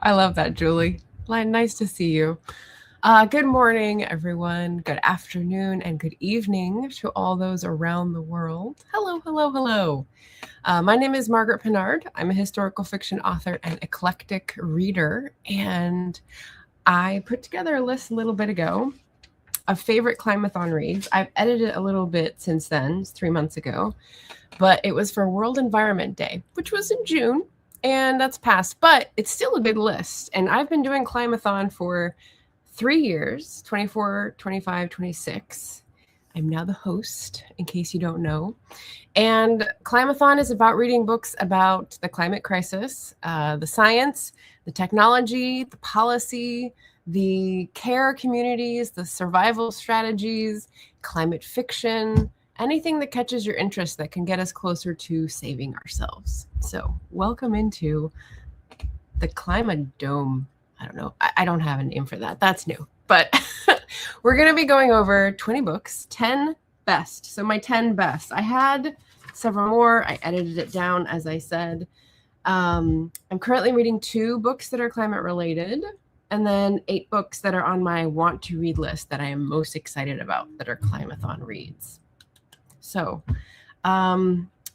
I love that, Julie. Nice to see you. Good morning, everyone. Good afternoon and good evening to all those around the world. Hello, hello, hello. My name is Margaret Pinard. I'm a historical fiction author and eclectic reader, and I put together a list a little bit ago of favorite Climathon reads. I've edited a little bit since then, 3 months ago, but it was for World Environment Day, which was in June, and that's passed, but it's still a big list. And I've been doing Climathon for 3 years, 24, 25, 26. I'm now the host, in case you don't know. And Climathon is about reading books about the climate crisis, the science, the technology, the policy, the care communities, the survival strategies, climate fiction, anything that catches your interest that can get us closer to saving ourselves. So welcome into the Climate Dome. I don't know. I don't have a name for that. That's new. But we're going to be going over 20 books, 10 best. So my 10 best. I had several more. I edited it down, as I said. I'm currently reading 2 books that are climate related, and then 8 books that are on my want to read list that I am most excited about that are Climathon reads. So,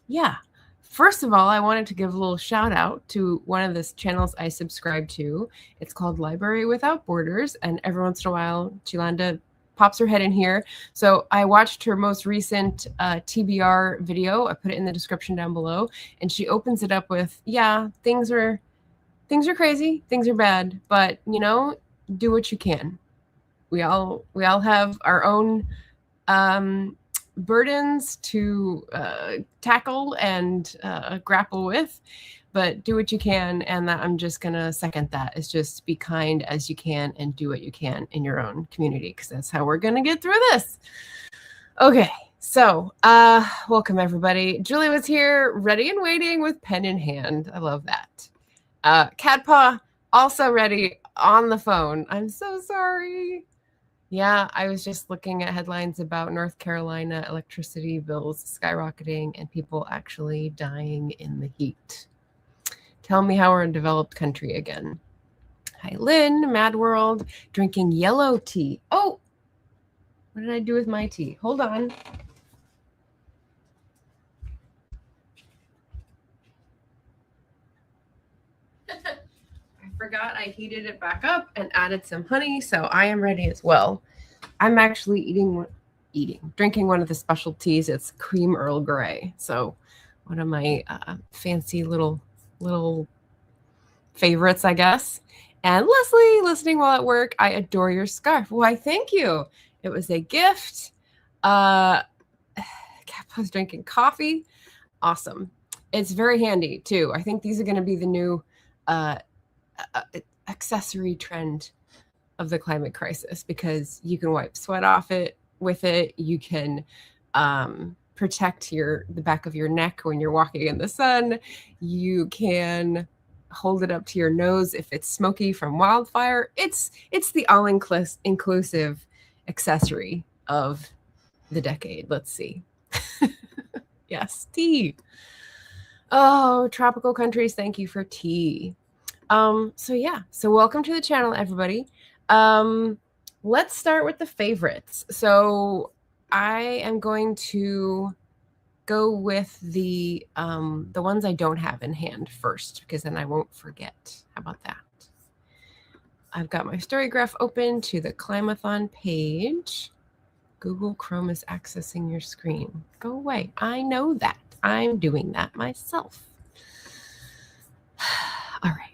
yeah. First of all, I wanted to give a little shout out to one of the channels I subscribe to. It's called Library Without Borders, and every once in a while, Chilanda pops her head in here. So I watched her most recent TBR video. I put it in the description down below, and she opens it up with, yeah, things are crazy, things are bad, but you know, do what you can. We all have our own burdens to tackle and grapple with, but do what you can. And that I'm just gonna second that, is just be kind as you can and do what you can in your own community, because that's how we're gonna get through this. Okay, so welcome everybody. Julie was here, ready and waiting with pen in hand. I love that. Cadpaw also ready on the phone. I'm so sorry. Yeah, I was just looking at headlines about North Carolina electricity bills skyrocketing and people actually dying in the heat. Tell me how we're a developed country again. Hi, Lynn, Mad World, drinking yellow tea. Oh, what did I do with my tea? Hold on. Forgot I heated it back up and added some honey, so I am ready as well. I'm actually drinking one of the specialties. It's cream Earl Grey. So one of my fancy little favorites, I guess. And Leslie, listening while at work, I adore your scarf. Why, thank you. It was a gift. Kappa's drinking coffee. Awesome. It's very handy too. I think these are going to be the new accessory trend of the climate crisis, because you can wipe sweat off it with it. You can protect the back of your neck when you're walking in the sun. You can hold it up to your nose if it's smoky from wildfire. It's the all-inclusive accessory of the decade. Let's see. Yes, tea. Oh, tropical countries, thank you for tea. So yeah, so welcome to the channel, everybody. Let's start with the favorites. So I am going to go with the ones I don't have in hand first, because then I won't forget. How about that? I've got my Storygraph open to the Climathon page. Google Chrome is accessing your screen. Go away. I know that. I'm doing that myself. All right.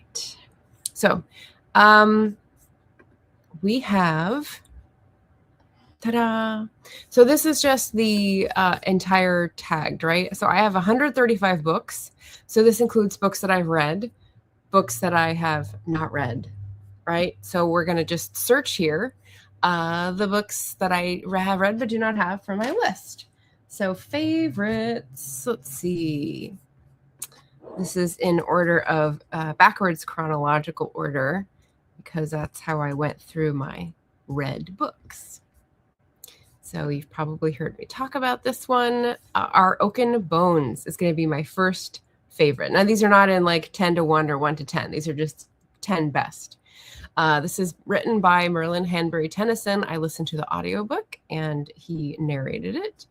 So we have, ta-da. So this is just the entire tagged, right? So I have 135 books. So this includes books that I've read, books that I have not read, right? So we're going to just search here the books that I have read but do not have from my list. So favorites, let's see. This is in order of backwards chronological order, because that's how I went through my read books. So you've probably heard me talk about this one. Our Oaken Bones is going to be my first favorite. Now, these are not in like 10 to 1 or 1 to 10. These are just 10 best. This is written by Merlin Hanbury Tennyson. I listened to the audiobook and he narrated it.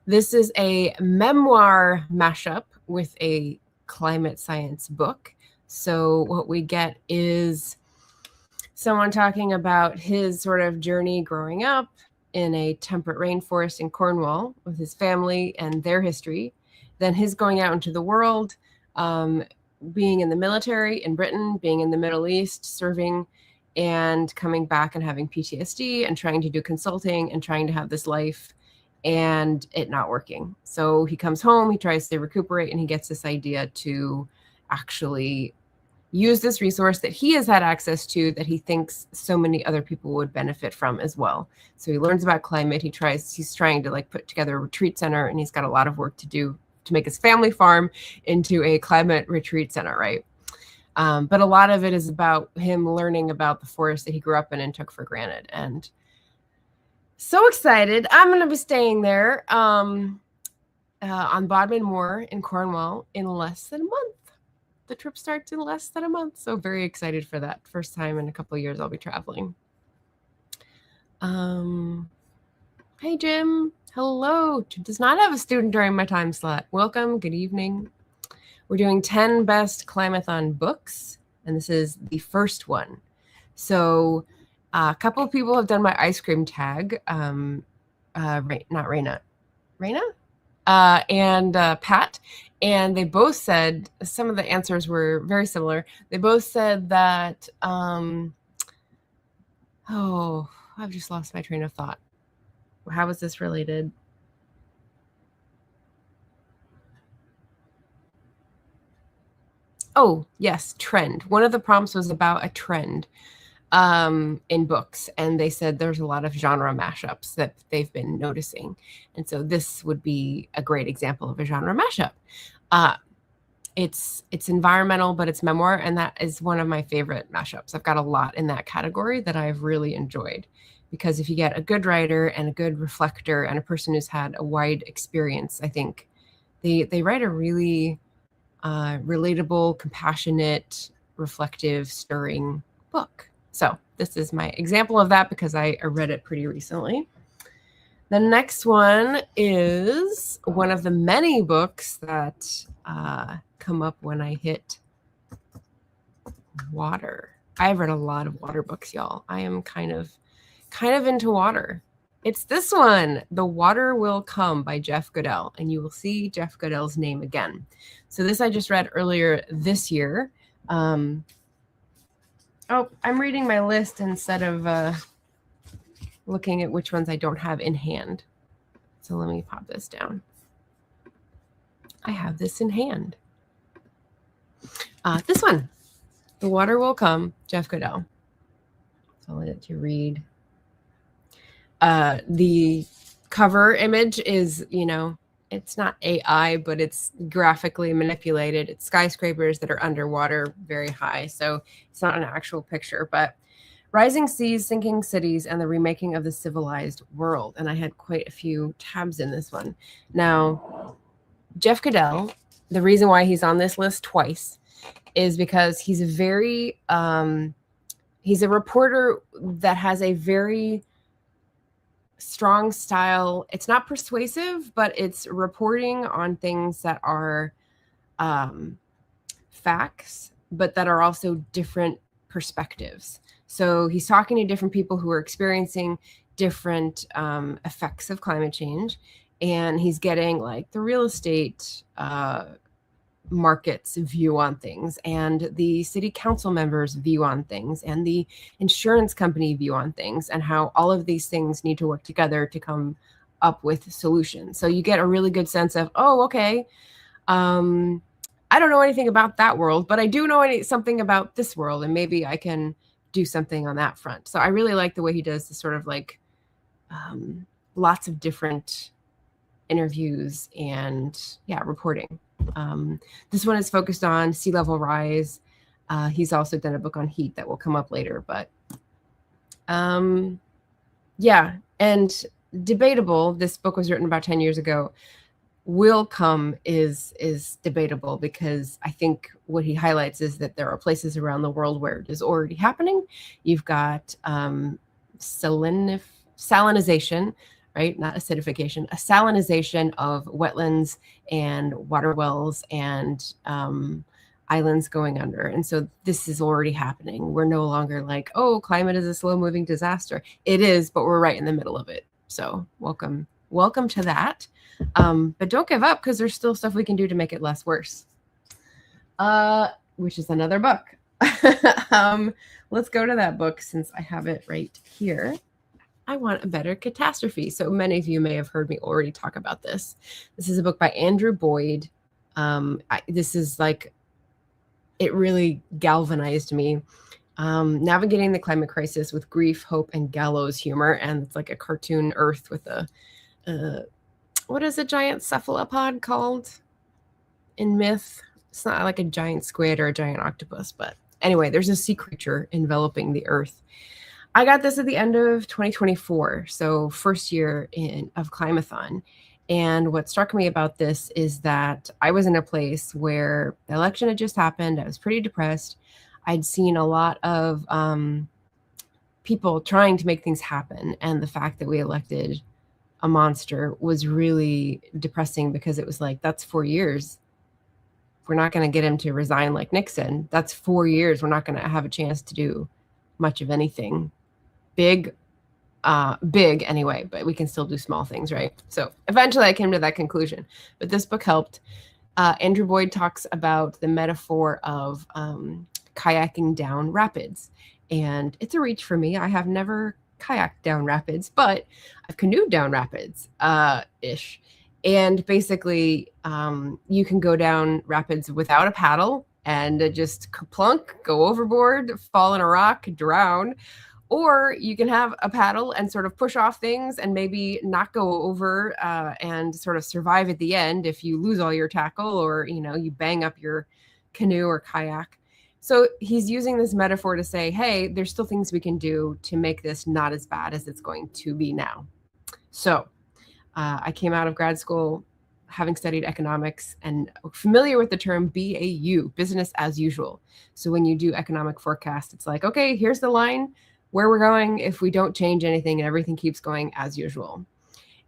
This is a memoir mashup with a climate science book. So what we get is someone talking about his sort of journey growing up in a temperate rainforest in Cornwall with his family and their history. Then his going out into the world, being in the military in Britain, being in the Middle East, serving, and coming back and having PTSD and trying to do consulting and trying to have this life and it not working. So he comes home, he tries to recuperate, and he gets this idea to actually use this resource that he has had access to that he thinks so many other people would benefit from as well. So he learns about climate. He's trying to like put together a retreat center, and he's got a lot of work to do to make his family farm into a climate retreat center, right? But a lot of it is about him learning about the forest that he grew up in and took for granted. And so excited. I'm going to be staying there on Bodmin Moor in Cornwall in less than a month. The trip starts in less than a month. So very excited for that. First time in a couple of years I'll be traveling. Hey, Jim. Hello. Does not have a student during my time slot. Welcome. Good evening. We're doing 10 best Climathon books, and this is the first one. So a couple of people have done my ice cream tag. Not Raina. Raina? And Pat. And they both said, some of the answers were very similar. They both said that, I've just lost my train of thought. How is this related? Oh, yes, trend. One of the prompts was about a trend in books, and they said there's a lot of genre mashups that they've been noticing. And so this would be a great example of a genre mashup. It's environmental, but it's memoir, and that is one of my favorite mashups. I've got a lot in that category that I've really enjoyed, because if you get a good writer and a good reflector and a person who's had a wide experience, I think they write a really relatable, compassionate, reflective, stirring book. So this is my example of that because I read it pretty recently. The next one is one of the many books that come up when I hit water. I've read a lot of water books, y'all. I am kind of into water. It's this one, The Water Will Come by Jeff Goodell, and you will see Jeff Goodell's name again. So this I just read earlier this year. I'm reading my list instead of looking at which ones I don't have in hand. So let me pop this down. I have this in hand. This one, The Water Will Come, Jeff Goodell. So I'll let you read. The cover image is, it's not AI, but it's graphically manipulated. It's skyscrapers that are underwater very high. So it's not an actual picture, but rising seas, sinking cities, and the remaking of the civilized world. And I had quite a few tabs in this one. Now, Jeff Goodell, the reason why he's on this list twice is because he's he's a reporter that has a very strong style. It's not persuasive, but it's reporting on things that are facts, but that are also different perspectives. So he's talking to different people who are experiencing different effects of climate change, and he's getting like the real estate market's view on things, and the city council members' view on things, and the insurance company view on things, and how all of these things need to work together to come up with solutions. So you get a really good sense of, oh, okay, I don't know anything about that world, but I do know something about this world, and maybe I can do something on that front. So I really like the way he does this sort of like lots of different interviews and reporting. This one is focused on sea level rise. He's also done a book on heat that will come up later, but and debatable. This book was written about 10 years ago. will come is debatable, because I think what he highlights is that there are places around the world where it is already happening. You've got salinization, right? Not acidification, a salinization of wetlands and water wells and islands going under. And so this is already happening. We're no longer like, oh, climate is a slow moving disaster. It is, but we're right in the middle of it. So welcome to that. But don't give up, because there's still stuff we can do to make it less worse. Which is another book. Let's go to that book since I have it right here. I Want a Better Catastrophe. So many of you may have heard me already talk about this. This is a book by Andrew Boyd. This is like, it really galvanized me. Navigating the climate crisis with grief, hope, and gallows humor. And it's like a cartoon Earth with a what is a giant cephalopod called in myth? It's not like a giant squid or a giant octopus, but anyway, there's a sea creature enveloping the Earth. I got this at the end of 2024, so first year of Climathon. And what struck me about this is that I was in a place where the election had just happened. I was pretty depressed. I'd seen a lot of people trying to make things happen. And the fact that we elected a monster was really depressing, because it was like, that's 4 years. We're not going to get him to resign like Nixon. That's 4 years. We're not going to have a chance to do much of anything big anyway, but we can still do small things, right? So eventually I came to that conclusion, but this book helped. Andrew Boyd talks about the metaphor of kayaking down rapids, and it's a reach for me. I have never kayaked down rapids, but I've canoed down rapids ish. And basically you can go down rapids without a paddle and just plunk, go overboard, fall in a rock, drown. Or you can have a paddle and sort of push off things and maybe not go over and sort of survive at the end if you lose all your tackle, or, you know, you bang up your canoe or kayak. So he's using this metaphor to say, hey, there's still things we can do to make this not as bad as it's going to be now. So I came out of grad school having studied economics and familiar with the term BAU, business as usual. So when you do economic forecast, it's like, okay, here's the line where we're going if we don't change anything and everything keeps going as usual.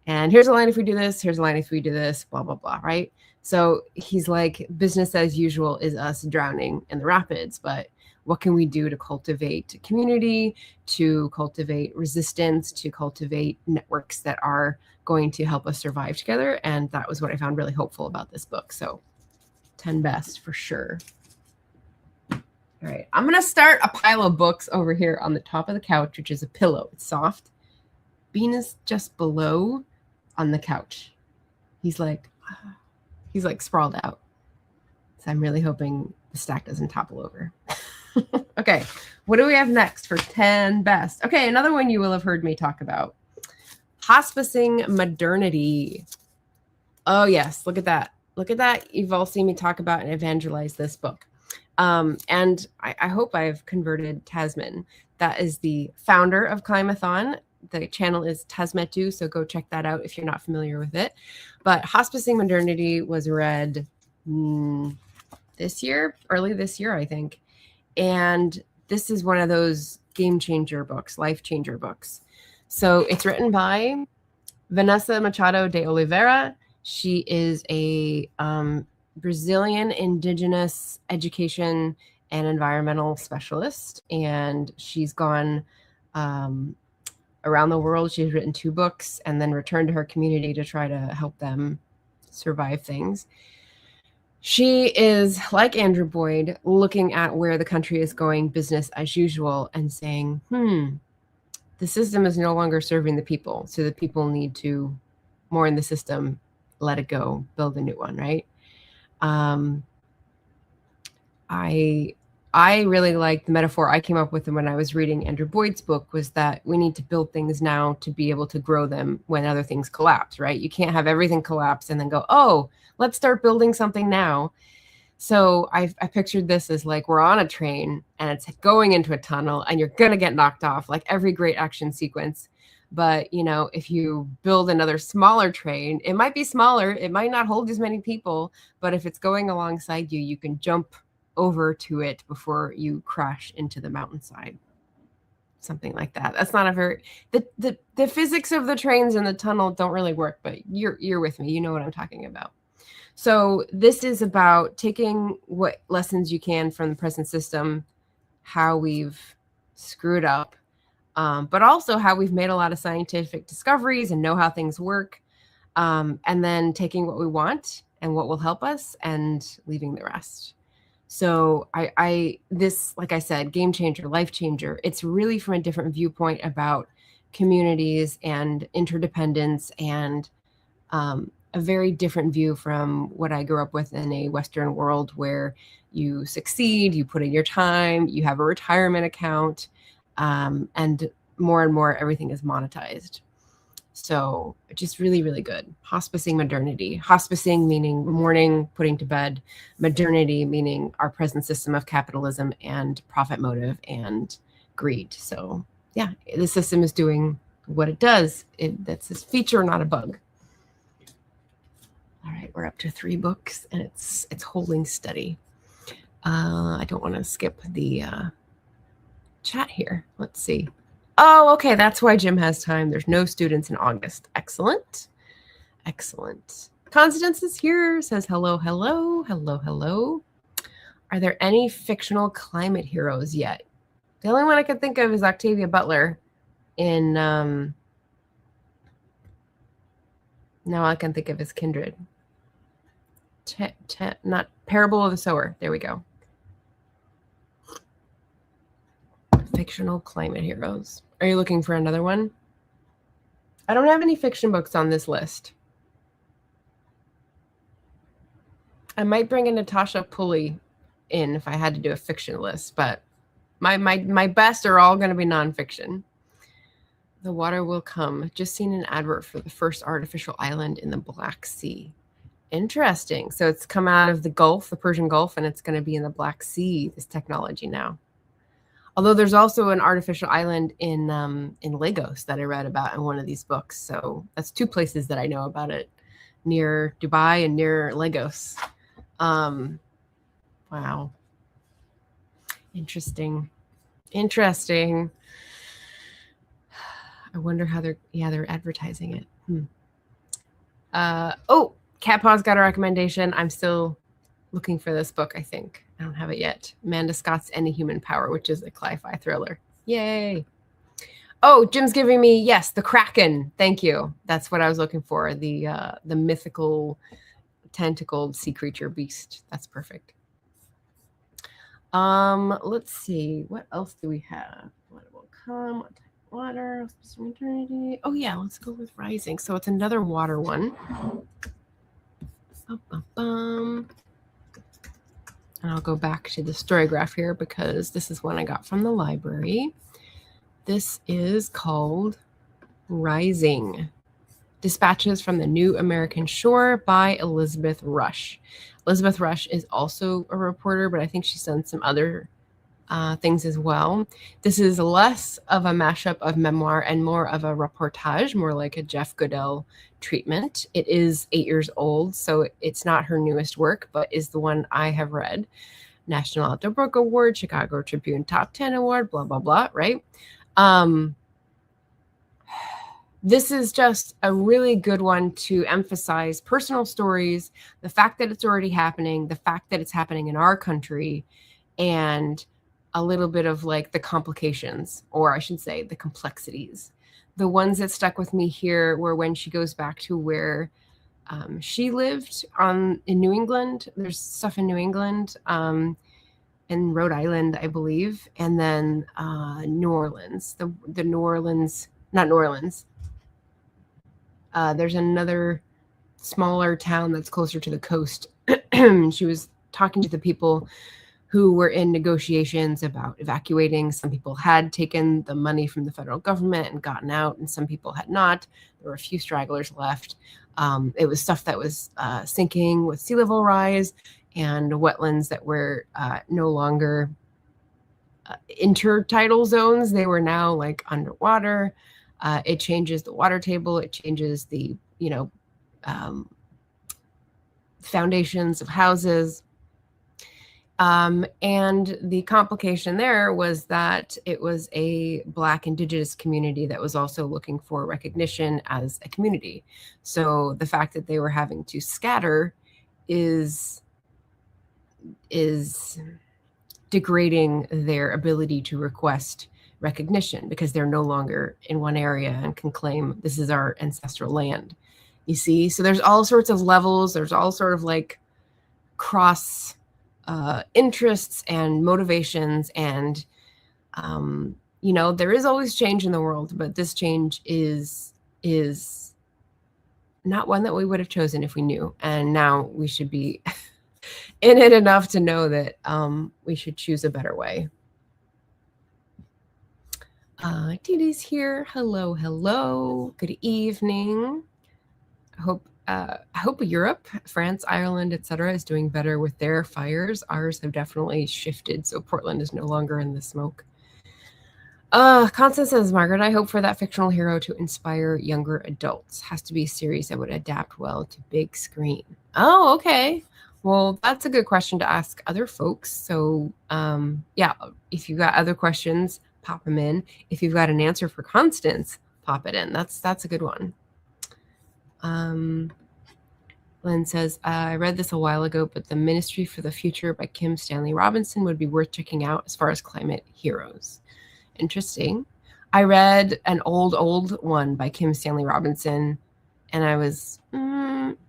And here's a line if we do this, here's a line if we do this, blah, blah, blah, right? So he's like, business as usual is us drowning in the rapids, but what can we do to cultivate community, to cultivate resistance, to cultivate networks that are going to help us survive together? And that was what I found really hopeful about this book. So 10 best for sure. All right, I'm going to start a pile of books over here on the top of the couch, which is a pillow. It's soft. Bean is just below on the couch. He's like sprawled out. So I'm really hoping the stack doesn't topple over. Okay, what do we have next for 10 best? Okay, another one you will have heard me talk about. Hospicing modernity. Oh, yes, look at that. Look at that. You've all seen me talk about and evangelize this book. And I hope I've converted Tasman. That is the founder of Climathon. The channel is Tasmetu, so go check that out if you're not familiar with it. But Hospicing Modernity was read early this year, I think. And this is one of those game changer books, life changer books. So it's written by Vanessa Machado de Oliveira. She is a Brazilian indigenous education and environmental specialist, and she's gone around the world. She's written 2 books and then returned to her community to try to help them survive things. She is, like Andrew Boyd, looking at where the country is going business as usual and saying, the system is no longer serving the people, so the people need to, more in the system, let it go, build a new one, right? I really like the metaphor I came up with when I was reading Andrew Boyd's book, was that we need to build things now to be able to grow them when other things collapse, right? You can't have everything collapse and then go, oh, let's start building something now. So I pictured this as like, we're on a train and it's going into a tunnel and you're going to get knocked off, like every great action sequence. But, if you build another smaller train, it might be smaller. It might not hold as many people, but if it's going alongside you, you can jump over to it before you crash into the mountainside. Something like that. That's not a very the physics of the trains in the tunnel don't really work, but you're with me. You know what I'm talking about. So this is about taking what lessons you can from the present system, how we've screwed up, but also how we've made a lot of scientific discoveries and know how things work, and then taking what we want and what will help us and leaving the rest. So this, like I said, game changer, life changer. It's really from a different viewpoint about communities and interdependence, and a very different view from what I grew up with in a Western world where you succeed, you put in your time, you have a retirement account, and more everything is monetized. So just really, really good. Hospicing modernity. Hospicing meaning mourning, putting to bed. Modernity meaning our present system of capitalism and profit motive and greed. So yeah, the system is doing what it does. That's this feature, not a bug. All right, we're up to 3 books, and it's holding steady. I don't want to skip the chat here. Let's see. Oh, okay, that's why Jim has time. There's no students in August. Excellent. Excellent. Constance is here, says hello, hello, hello, hello. Are there any fictional climate heroes yet? The only one I can think of is Octavia Butler in, now I can think of his Kindred. Not Parable of the Sower. There we go. Fictional climate heroes. Are you looking for another one? I don't have any fiction books on this list. I might bring in Natasha Pulley in if I had to do a fiction list, but my best are all going to be nonfiction. The water will come. Just seen an advert for the first artificial island in the Black Sea. Interesting. So it's come out of the Gulf, the Persian Gulf, and it's going to be in the Black Sea, this technology now. Although there's also an artificial island in Lagos that I read about in one of these books. So that's 2 places that I know about it, near Dubai and near Lagos. Wow. Interesting. Interesting. I wonder how they're advertising it. Oh, Cat Paw's got a recommendation. I'm still looking for this book, I think. I don't have it yet. Amanda Scott's Any Human Power, which is a cli-fi thriller. Yay. Oh, Jim's giving me, yes, the Kraken. Thank you. That's what I was looking for. The mythical tentacled sea creature beast. That's perfect. Let's see. What else do we have? What will come? What type of water? Eternity. Oh yeah, let's go with Rising. So it's another water one. And I'll go back to the Storygraph here because this is one I got from the library. This is called Rising. Dispatches from the New American Shore by Elizabeth Rush. Elizabeth Rush is also a reporter, but I think she's done some other things as well. This is less of a mashup of memoir and more of a reportage, more like a Jeff Goodell treatment. It is 8 years old, so it's not her newest work, but is the one I have read. National Outdoor Book Award, Chicago Tribune Top 10 Award, blah, blah, blah, right? This is just a really good one to emphasize personal stories, the fact that it's already happening, the fact that it's happening in our country, and a little bit of like the complications, or I should say the complexities. The ones that stuck with me here were when she goes back to where she lived in New England. There's stuff in New England, in Rhode Island, I believe, and then New Orleans, the New Orleans, not New Orleans. There's another smaller town that's closer to the coast. She was talking to the people who were in negotiations about evacuating. Some people had taken the money from the federal government and gotten out, and some people had not. There were a few stragglers left. It was stuff that was sinking with sea level rise, and wetlands that were no longer intertidal zones. They were now like underwater. It changes the water table. It changes the, foundations of houses. And the complication there was that it was a Black Indigenous community that was also looking for recognition as a community. So the fact that they were having to scatter is degrading their ability to request recognition, because they're no longer in one area and can claim this is our ancestral land. You see, so there's all sorts of levels. There's all sort of like cross interests and motivations, and there is always change in the world, but this change is not one that we would have chosen if we knew. And now we should be in it enough to know that we should choose a better way. Dee Dee's here. Hello, hello. Good evening. I hope Europe, France, Ireland, etc., is doing better with their fires. Ours have definitely shifted, so Portland is no longer in the smoke. Constance says, Margaret, I hope for that fictional hero to inspire younger adults. Has to be a series that would adapt well to big screen. Oh, okay. Well, that's a good question to ask other folks. So, yeah, if you've got other questions, pop them in. If you've got an answer for Constance, pop it in. That's a good one. Lynn says, I read this a while ago, but The Ministry for the Future by Kim Stanley Robinson would be worth checking out as far as climate heroes. Interesting. I read an old one by Kim Stanley Robinson, and I was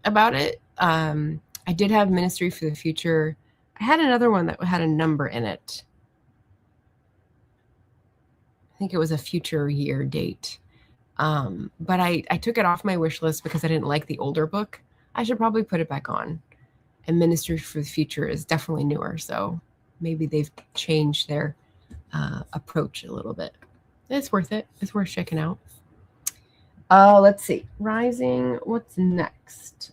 about it. I did have Ministry for the Future. I had another one that had a number in it. I think it was a future year date. But I took it off my wish list because I didn't like the older book. I should probably put it back on. And Ministry for the Future is definitely newer, so maybe they've changed their approach a little bit. It's worth it. It's worth checking out. Let's see. Rising. What's next?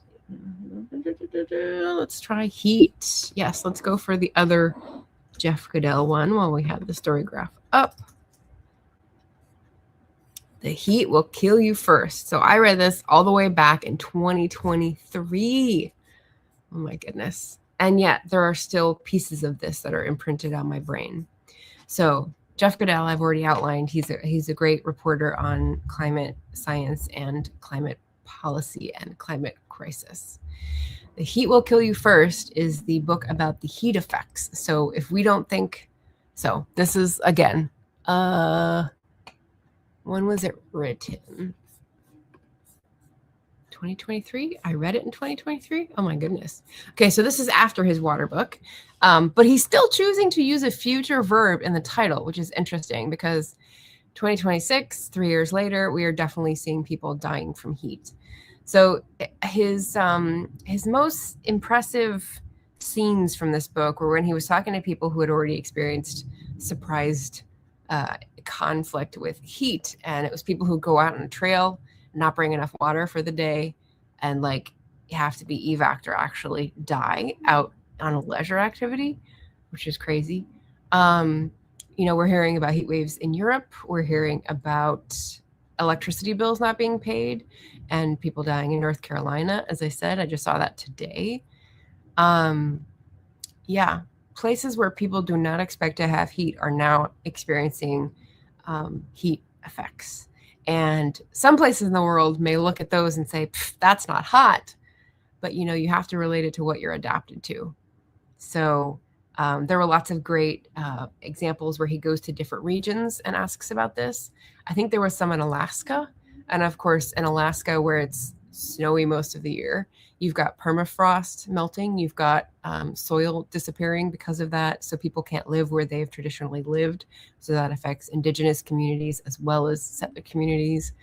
Let's try Heat. Yes, let's go for the other Jeff Goodell one while we have the story graph up. The Heat Will Kill You First. So I read this all the way back in 2023. Oh my goodness. And yet there are still pieces of this that are imprinted on my brain. So Jeff Goodell, I've already outlined. He's a great reporter on climate science and climate policy and climate crisis. The Heat Will Kill You First is the book about the heat effects. So if we don't think, so this is again, when was it written? 2023? I read it in 2023? Oh my goodness. Okay, so this is after his water book. But he's still choosing to use a future verb in the title, which is interesting because 2026, 3 years later, we are definitely seeing people dying from heat. So his most impressive scenes from this book were when he was talking to people who had already experienced surprised conflict with heat, and it was people who go out on a trail, not bring enough water for the day, and like have to be evac'd or actually die out on a leisure activity, which is crazy. We're hearing about heat waves in Europe. We're hearing about electricity bills not being paid and people dying in North Carolina. As I said, I just saw that today. Yeah, places where people do not expect to have heat are now experiencing heat effects. And some places in the world may look at those and say, that's not hot. But, you have to relate it to what you're adapted to. So there were lots of great examples where he goes to different regions and asks about this. I think there was some in Alaska. And of course, in Alaska, where it's snowy most of the year, you've got permafrost melting. You've got soil disappearing because of that. So people can't live where they've traditionally lived. So that affects indigenous communities as well as settler communities.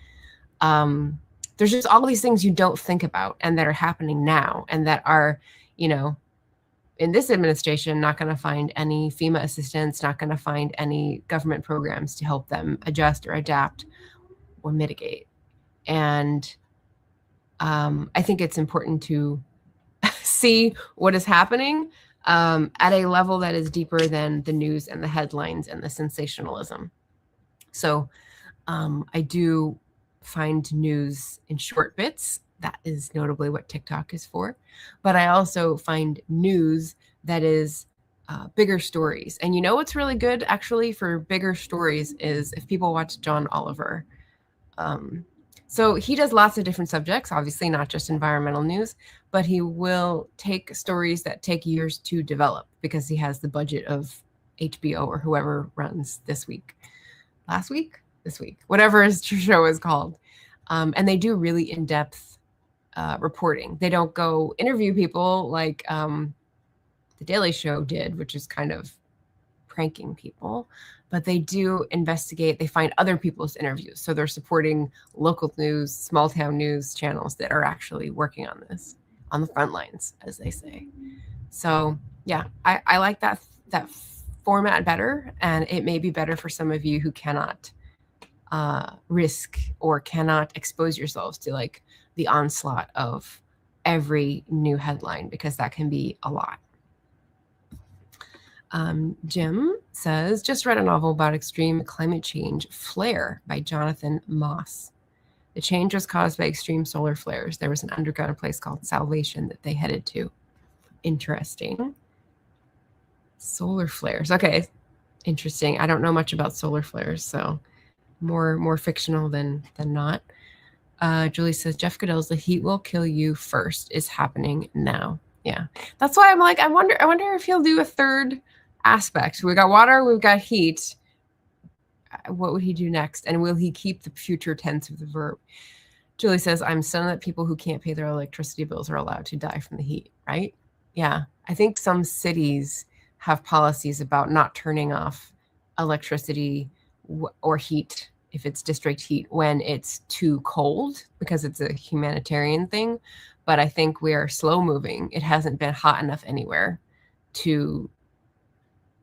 There's just all these things you don't think about and that are happening now and that are, in this administration, not going to find any FEMA assistance, not going to find any government programs to help them adjust or adapt or mitigate. And I think it's important to see what is happening at a level that is deeper than the news and the headlines and the sensationalism. So I do find news in short bits. That is notably what TikTok is for. But I also find news that is bigger stories. And you know what's really good actually for bigger stories is if people watch John Oliver. So he does lots of different subjects, obviously not just environmental news, but he will take stories that take years to develop because he has the budget of HBO or whoever runs this week. Last week? This week. Whatever his show is called. And they do really in-depth reporting. They don't go interview people like The Daily Show did, which is kind of pranking people, but they do investigate. They find other people's interviews. So they're supporting local news, small town news channels that are actually working on this on the front lines, as they say. So yeah, I like that format better, and it may be better for some of you who cannot risk or cannot expose yourselves to like the onslaught of every new headline, because that can be a lot. Jim says, just read a novel about extreme climate change, Flare by Jonathan Moss. The change was caused by extreme solar flares. There was an underground place called Salvation that they headed to. Interesting. Solar flares. Okay. Interesting. I don't know much about solar flares, so more fictional than not. Julie says, Jeff Goodell's The Heat Will Kill You First is happening now. Yeah. That's why I'm like, I wonder if he'll do a third aspect. We've got water, we've got heat. What would he do next? And will he keep the future tense of the verb? Julie says, I'm stunned that people who can't pay their electricity bills are allowed to die from the heat, right? Yeah. I think some cities have policies about not turning off electricity or heat if it's district heat when it's too cold, because it's a humanitarian thing. But I think we are slow moving. It hasn't been hot enough anywhere to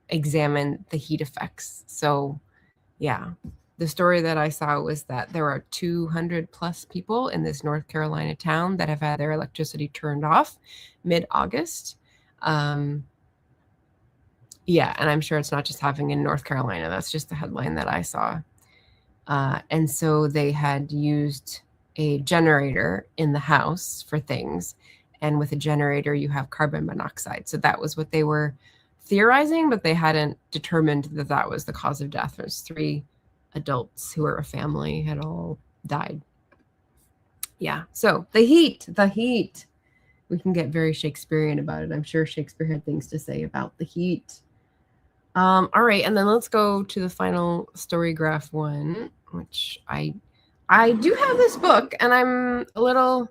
examine the heat effects. So yeah, the story that I saw was that there are 200 plus people in this North Carolina town that have had their electricity turned off mid-August. Yeah, and I'm sure it's not just happening in North Carolina. That's just the headline that I saw. And so they had used a generator in the house for things. And with a generator, you have carbon monoxide. So that was what they were theorizing, but they hadn't determined that that was the cause of death. There's 3 adults who are a family had all died. Yeah, so the heat. We can get very Shakespearean about it. I'm sure Shakespeare had things to say about the heat. All right, and then let's go to the final Storygraph one, which I do have this book, and I'm a little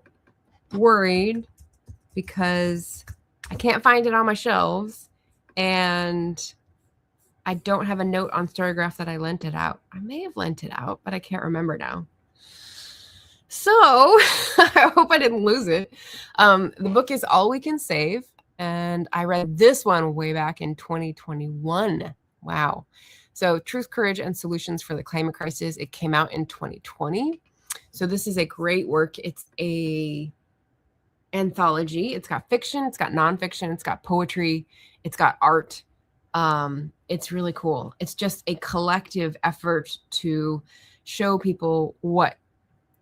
worried because I can't find it on my shelves, and I don't have a note on Storygraph that I lent it out. I may have lent it out, but I can't remember now. So I hope I didn't lose it. The book is All We Can Save, and I read this one way back in 2021. Wow. So Truth, Courage, and Solutions for the Climate Crisis. It came out in 2020. So this is a great work. It's a anthology. It's got fiction, it's got nonfiction, it's got poetry, it's got art. It's really cool. It's just a collective effort to show people what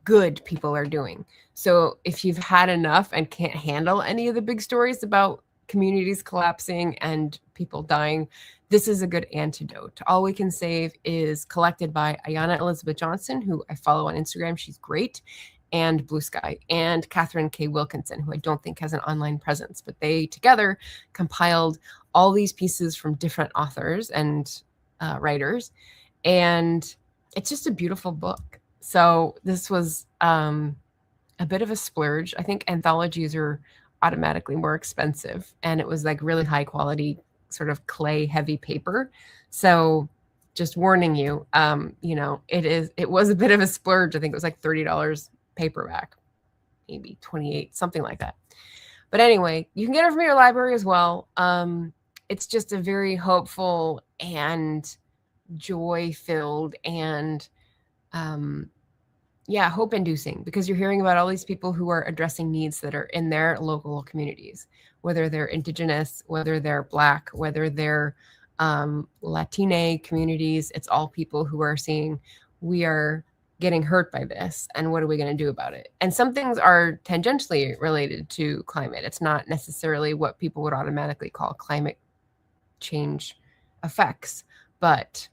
good people are doing. So if you've had enough and can't handle any of the big stories about communities collapsing and people dying, this is a good antidote. All We Can Save is collected by Ayanna Elizabeth Johnson, who I follow on Instagram. She's great. And Blue Sky, and Catherine K. Wilkinson, who I don't think has an online presence, but they together compiled all these pieces from different authors and writers. And it's just a beautiful book. So this was a bit of a splurge. I think anthologies are automatically more expensive, and it was like really high quality, sort of clay heavy paper. So just warning you, it was a bit of a splurge. I think it was like $30 paperback, maybe 28, something like that. But anyway, you can get it from your library as well. It's just a very hopeful and joy-filled and hope-inducing, because you're hearing about all these people who are addressing needs that are in their local communities, whether they're Indigenous, whether they're Black, whether they're Latine communities. It's all people who are seeing we are getting hurt by this, and what are we going to do about it? And some things are tangentially related to climate. It's not necessarily what people would automatically call climate change effects, but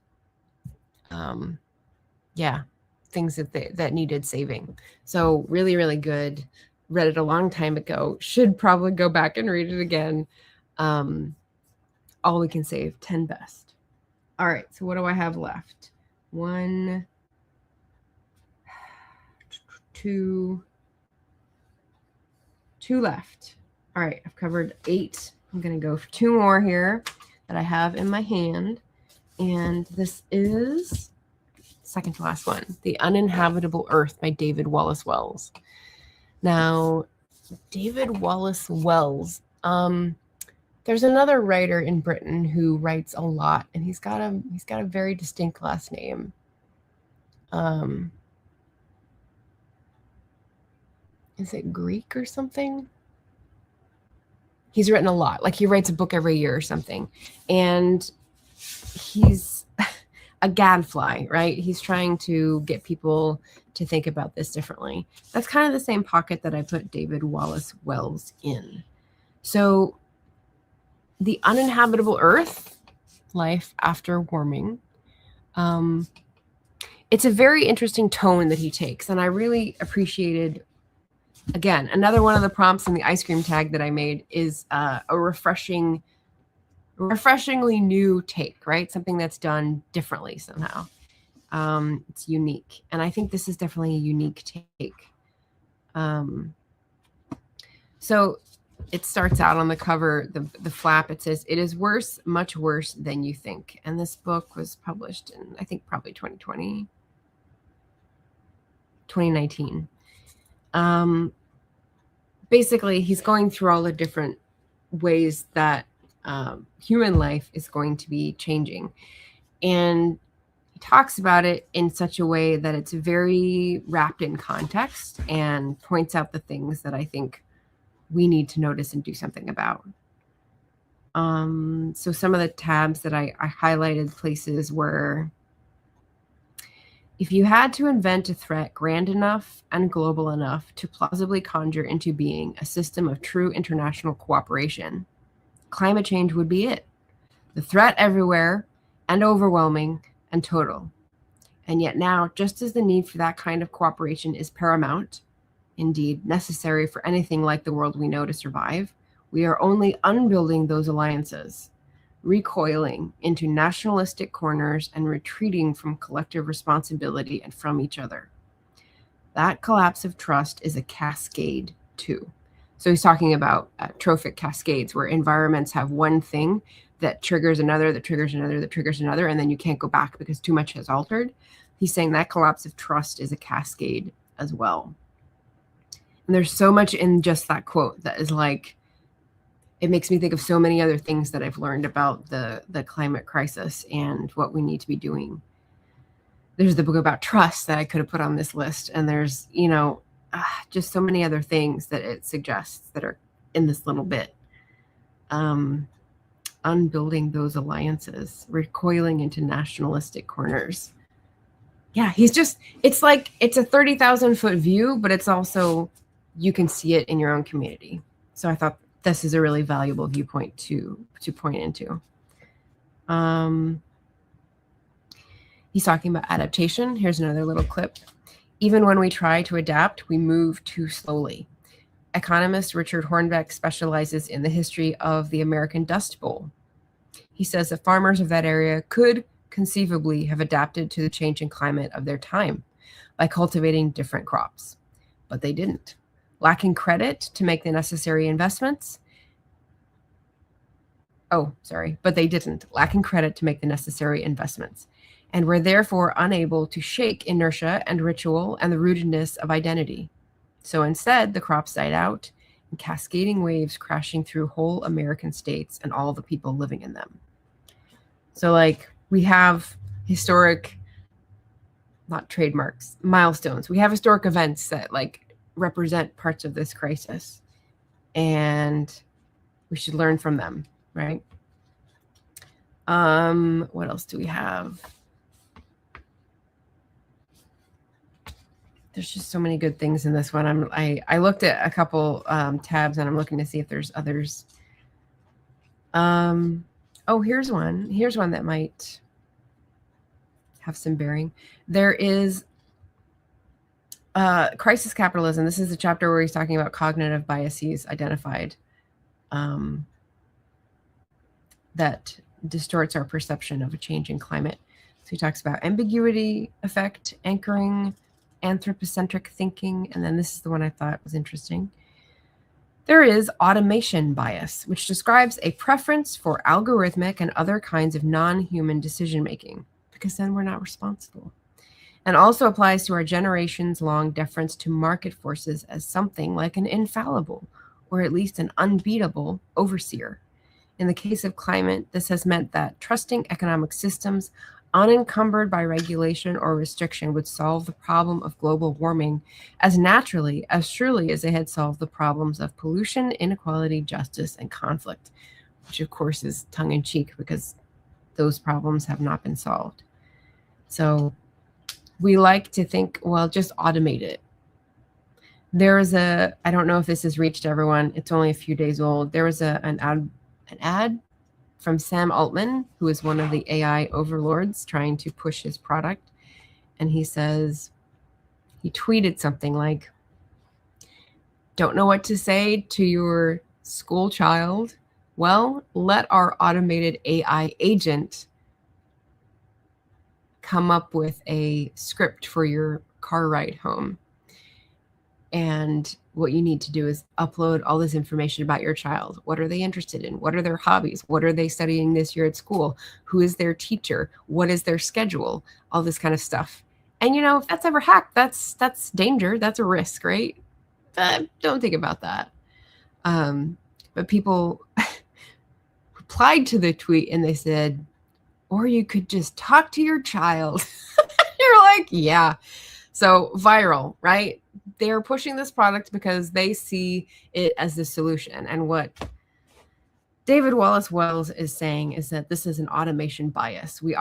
yeah, things that needed saving. So really, really good. Read it a long time ago. Should probably go back and read it again. All We Can Save, 10 Best. All right, so what do I have left? 1, 2 left. All right, I've covered 8. I'm going to go for 2 more here that I have in my hand. And this is second to last one, The Uninhabitable Earth by David Wallace Wells. Now, David Wallace Wells, there's another writer in Britain who writes a lot, and he's got a very distinct last name. Is it Greek or something? He's written a lot. Like, he writes a book every year or something. And he's a gadfly, right? He's trying to get people to think about this differently. That's kind of the same pocket that I put David Wallace Wells in. So The Uninhabitable Earth, Life After Warming. It's a very interesting tone that he takes, and I really appreciated, again, another one of the prompts in the ice cream tag that I made is a refreshingly new take, right? Something that's done differently somehow. It's unique. And I think this is definitely a unique take. So it starts out on the cover, the flap, it says, "It is worse, much worse than you think." And this book was published in, I think, probably 2019. Basically, he's going through all the different ways that human life is going to be changing. And he talks about it in such a way that it's very wrapped in context and points out the things that I think we need to notice and do something about. So some of the tabs that I highlighted places were, if you had to invent a threat grand enough and global enough to plausibly conjure into being a system of true international cooperation, climate change would be it. The threat everywhere and overwhelming and total. And yet now, just as the need for that kind of cooperation is paramount, indeed necessary for anything like the world we know to survive, we are only unbuilding those alliances, recoiling into nationalistic corners and retreating from collective responsibility and from each other. That collapse of trust is a cascade too. So he's talking about trophic cascades, where environments have one thing that triggers another, that triggers another, that triggers another, and then you can't go back because too much has altered. He's saying that collapse of trust is a cascade as well. And there's so much in just that quote that is like, it makes me think of so many other things that I've learned about the climate crisis and what we need to be doing. There's the book about trust that I could have put on this list. And there's, just so many other things that it suggests that are in this little bit. Unbuilding those alliances, recoiling into nationalistic corners. Yeah, it's like, it's a 30,000 foot view, but it's also, you can see it in your own community. So I thought this is a really valuable viewpoint to point into. He's talking about adaptation. Here's another little clip. Even when we try to adapt, we move too slowly. Economist Richard Hornbeck specializes in the history of the American Dust Bowl. He says that farmers of that area could conceivably have adapted to the changing climate of their time by cultivating different crops, but they didn't. Lacking credit to make the necessary investments. But they didn't. Lacking credit to make the necessary investments, and were therefore unable to shake inertia and ritual and the rootedness of identity. So instead, the crops died out in cascading waves crashing through whole American states and all the people living in them. So, like, we have historic, not trademarks, milestones. We have historic events that, like, represent parts of this crisis, and we should learn from them, right? What else do we have? There's just so many good things in this one. I looked at a couple tabs, and I'm looking to see if there's others. Oh, here's one. Here's one that might have some bearing. There is Crisis Capitalism. This is a chapter where he's talking about cognitive biases identified that distorts our perception of a changing climate. So he talks about ambiguity effect, anchoring, anthropocentric thinking, and then this is the one I thought was interesting. There is automation bias, which describes a preference for algorithmic and other kinds of non-human decision-making, because then we're not responsible. And also applies to our generations' long deference to market forces as something like an infallible, or at least an unbeatable, overseer. In the case of climate, this has meant that trusting economic systems unencumbered by regulation or restriction would solve the problem of global warming as naturally, as surely as they had solved the problems of pollution, inequality, justice, and conflict, which of course is tongue-in-cheek because those problems have not been solved. So we like to think, well, just automate it. There is I don't know if this has reached everyone. It's only a few days old. There was an ad from Sam Altman, who is one of the AI overlords trying to push his product. And he says, he tweeted something like, don't know what to say to your school child? Well, let our automated AI agent come up with a script for your car ride home. And what you need to do is upload all this information about your child. What are they interested in? What are their hobbies? What are they studying this year at school? Who is their teacher? What is their schedule? All this kind of stuff. And, you know, if that's ever hacked, that's danger. That's a risk, right? But don't think about that. But people replied to the tweet and they said, or you could just talk to your child. You're like, yeah. So viral, right? They're pushing this product because they see it as the solution. And what David Wallace Wells is saying is that this is an automation bias. We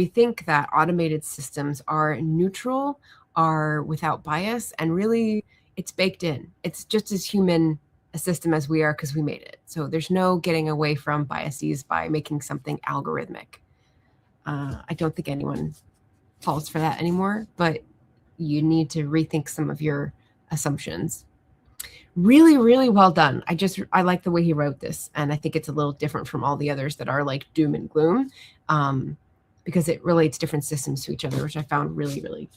think that automated systems are neutral, are without bias, and really it's baked in. It's just as human a system as we are because we made it. So there's no getting away from biases by making something algorithmic. I don't think anyone falls for that anymore, but you need to rethink some of your assumptions. Really, really well done. I like the way he wrote this, and I think it's a little different from all the others that are like doom and gloom, because it relates different systems to each other, which I found really, really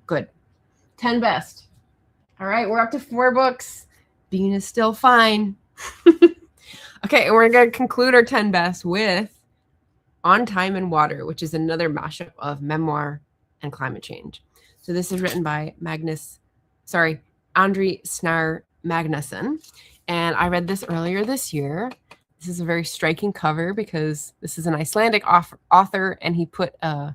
good. 10 best. All right, we're up to 4 books. Bean is still fine. Okay, and we're going to conclude our 10 best with On Time and Water, which is another mashup of memoir and climate change. So this is written by Andri Snar Magnusson, and I read this earlier this year. This is a very striking cover because this is an Icelandic author, and he put a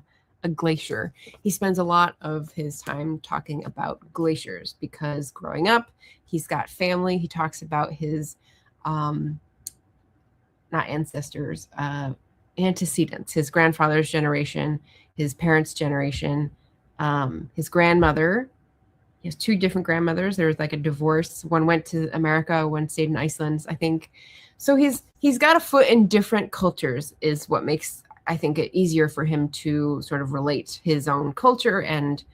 glacier. He spends a lot of his time talking about glaciers because growing up, he's got family. He talks about his, not ancestors, antecedents, his grandfather's generation, his parents' generation, his grandmother. He has 2 different grandmothers. There was like a divorce. One went to America, one stayed in Iceland, I think. So he's got a foot in different cultures is what makes, I think, it easier for him to sort of relate his own culture and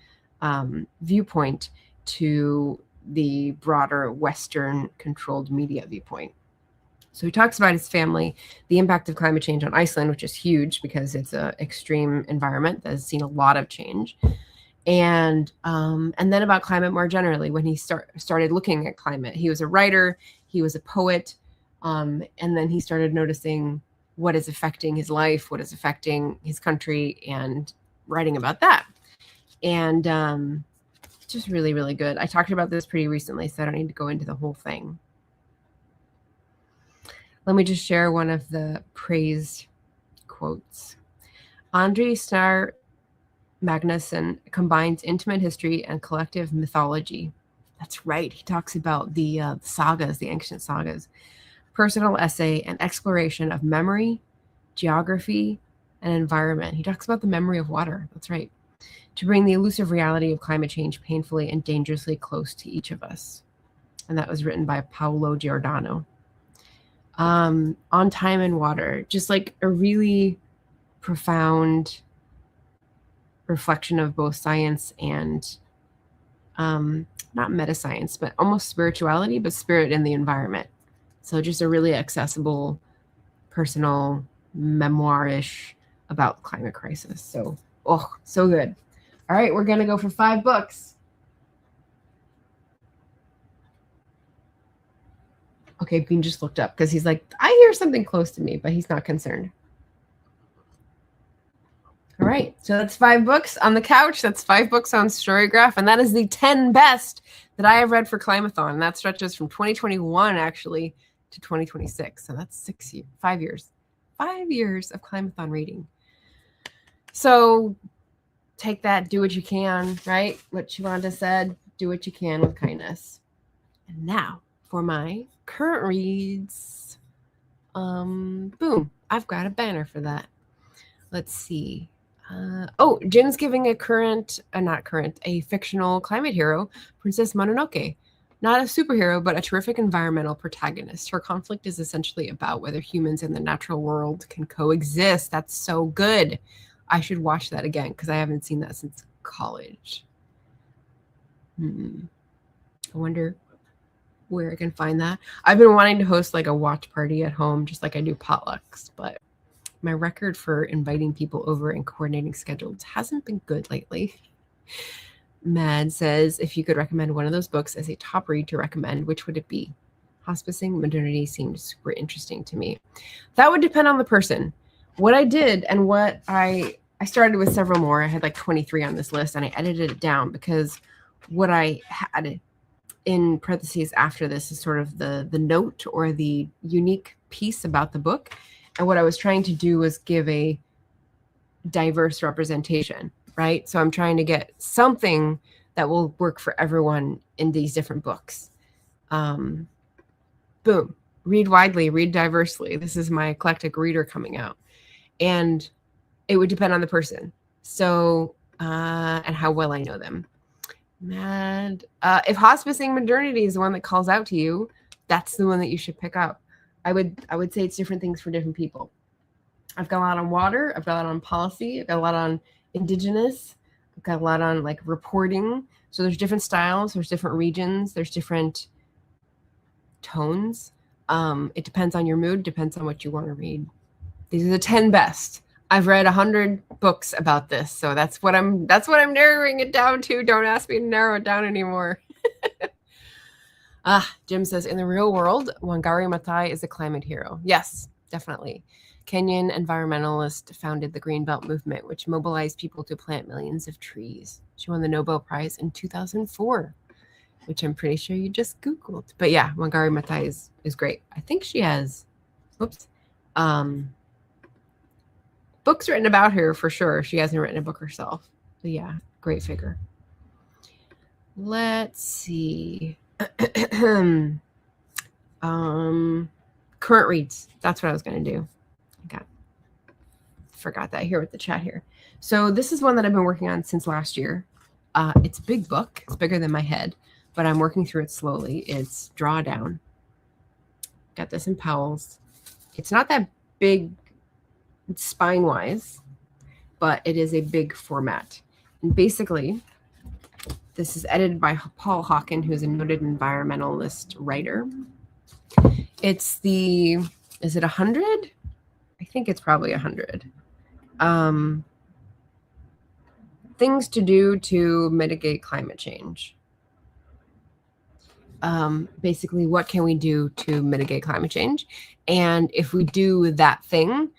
viewpoint to the broader Western controlled media viewpoint. So he talks about his family, the impact of climate change on Iceland, which is huge because it's an extreme environment that has seen a lot of change. And then about climate more generally, when he started looking at climate. He was a writer, he was a poet, and then he started noticing what is affecting his life, what is affecting his country, and writing about that. And just really, really good. I talked about this pretty recently, so I don't need to go into the whole thing. Let me just share one of the praise quotes. Andri Snar Magnusson combines intimate history and collective mythology. That's right. He talks about the sagas, the ancient sagas, personal essay, and exploration of memory, geography, and environment. He talks about the memory of water. That's right. to bring the elusive reality of climate change painfully and dangerously close to each of us. And that was written by Paolo Giordano. On Time and Water, just like a really profound reflection of both science and not meta-science, but almost spirituality, but spirit in the environment. So just a really accessible, personal memoir-ish about the climate crisis. So, oh, so good. All right, we're going to go for 5 books. Okay, Bean just looked up because he's like, I hear something close to me, but he's not concerned. All right, so that's 5 books on the couch. That's 5 books on Storygraph, and that is the 10 best that I have read for Climathon. And that stretches from 2021, actually, to 2026. So that's 5 years. 5 years of Climathon reading. So take that, do what you can, right? What Shivanda said, do what you can with kindness. And now for my current reads. Boom, I've got a banner for that. Let's see. Jin's giving a a fictional climate hero, Princess Mononoke. Not a superhero, but a terrific environmental protagonist. Her conflict is essentially about whether humans and the natural world can coexist. That's so good. I should watch that again because I haven't seen that since college. I wonder where I can find that. I've been wanting to host like a watch party at home, just like I do potlucks, but my record for inviting people over and coordinating schedules hasn't been good lately. Mad says, if you could recommend one of those books as a top read to recommend, which would it be? Hospicing Modernity seemed super interesting to me. That would depend on the person. What I did and what I started with several more. I had like 23 on this list and I edited it down because what I had in parentheses after this is sort of the note or the unique piece about the book. And what I was trying to do was give a diverse representation, right? So I'm trying to get something that will work for everyone in these different books. Boom. Read widely, read diversely. This is my eclectic reader coming out. And it would depend on the person. So, and how well I know them. Mad. If Hospicing Modernity is the one that calls out to you, that's the one that you should pick up. I would say it's different things for different people. I've got a lot on water. I've got a lot on policy. I've got a lot on indigenous. I've got a lot on like reporting. So there's different styles. There's different regions. There's different tones. It depends on your mood. Depends on what you want to read. These are the 10 best. I've read 100 books about this, so that's what I'm narrowing it down to. Don't ask me to narrow it down anymore. Jim says, in the real world, Wangari Maathai is a climate hero. Yes, definitely. Kenyan environmentalist founded the Greenbelt movement, which mobilized people to plant millions of trees. She won the Nobel Prize in 2004, which I'm pretty sure you just Googled. But yeah, Wangari Maathai is great. I think she has, books written about her for sure. She hasn't written a book herself. But yeah, great figure. Let's see. Current reads. That's what I was going to do. Forgot that here with the chat here. So this is one that I've been working on since last year. It's a big book. It's bigger than my head, but I'm working through it slowly. It's Drawdown. Got this in Powell's. It's not that big spine-wise, but it is a big format. And basically, this is edited by Paul Hawken, who's a noted environmentalist writer. It's is it 100? I think it's probably 100. Things to do to mitigate climate change. Basically, what can we do to mitigate climate change? And if we do that thing,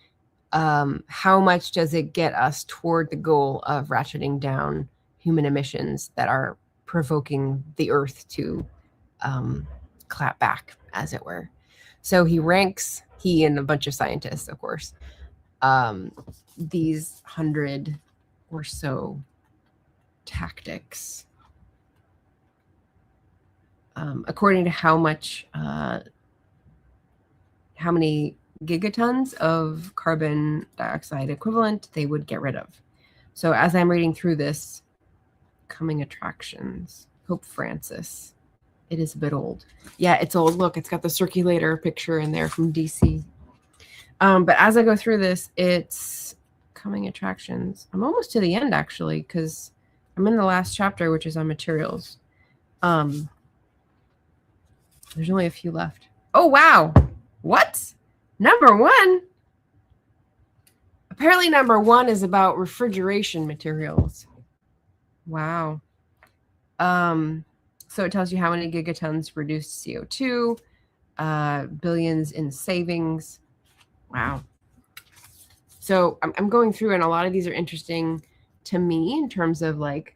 how much does it get us toward the goal of ratcheting down human emissions that are provoking the earth to clap back, as it were? So he and a bunch of scientists, of course, these 100 or so tactics according to how many gigatons of carbon dioxide equivalent they would get rid of. So as I'm reading through this, coming attractions, Pope Francis. It is a bit old. Yeah, it's old. Look, it's got the circulator picture in there from DC. But as I go through this, it's coming attractions. I'm almost to the end, actually, because I'm in the last chapter, which is on materials. There's only a few left. Oh, wow. What? Number 1? Apparently number 1 is about refrigeration materials. Wow. So it tells you how many gigatons reduced CO2, billions in savings. Wow. So I'm going through, and a lot of these are interesting to me in terms of like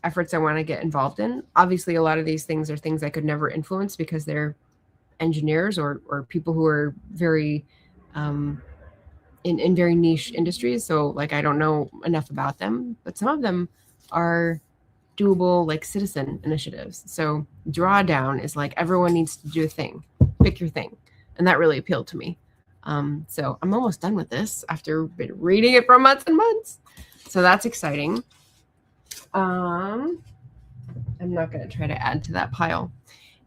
efforts I want to get involved in. Obviously, a lot of these things are things I could never influence because they're engineers or people who are very in very niche industries. So like I don't know enough about them, but some of them are doable, like citizen initiatives. So drawdown is like everyone needs to do a thing, pick your thing, and that really appealed to me. So I'm almost done with this after been reading it for months and months. So that's exciting. I'm not going to try to add to that pile.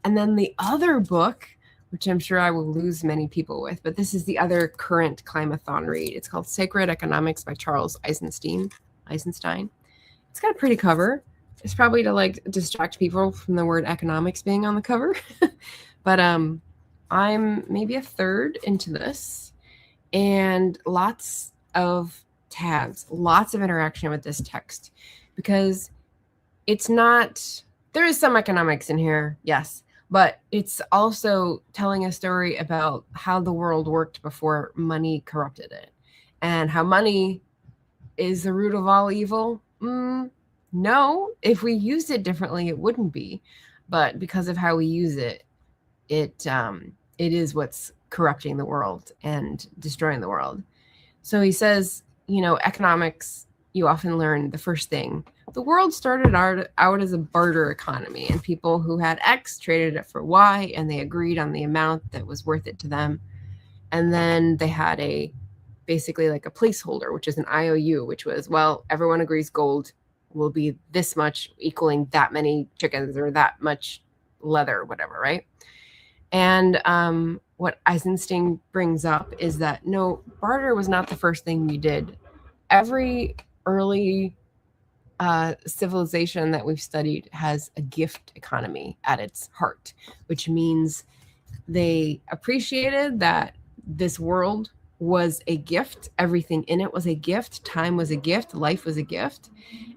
And then the other book, which I'm sure I will lose many people with, but this is the other current Climathon read. It's called Sacred Economics by Charles Eisenstein. It's got a pretty cover. It's probably to like distract people from the word economics being on the cover. But I'm maybe a third into this, and lots of tabs, lots of interaction with this text, because it's not, there is some economics in here, yes, but it's also telling a story about how the world worked before money corrupted it, and how money is the root of all evil. No, if we used it differently, it wouldn't be. But because of how we use it, it is what's corrupting the world and destroying the world. So he says, you know, economics, you often learn the first thing. The world started out as a barter economy, and people who had X traded it for Y, and they agreed on the amount that was worth it to them. And then they had basically like a placeholder, which is an IOU, which was, well, everyone agrees gold will be this much, equaling that many chickens or that much leather, whatever, right? And what Eisenstein brings up is that no, barter was not the first thing we did. Every early civilization that we've studied has a gift economy at its heart, which means they appreciated that this world was a gift. Everything in it was a gift. Time was a gift. Life was a gift.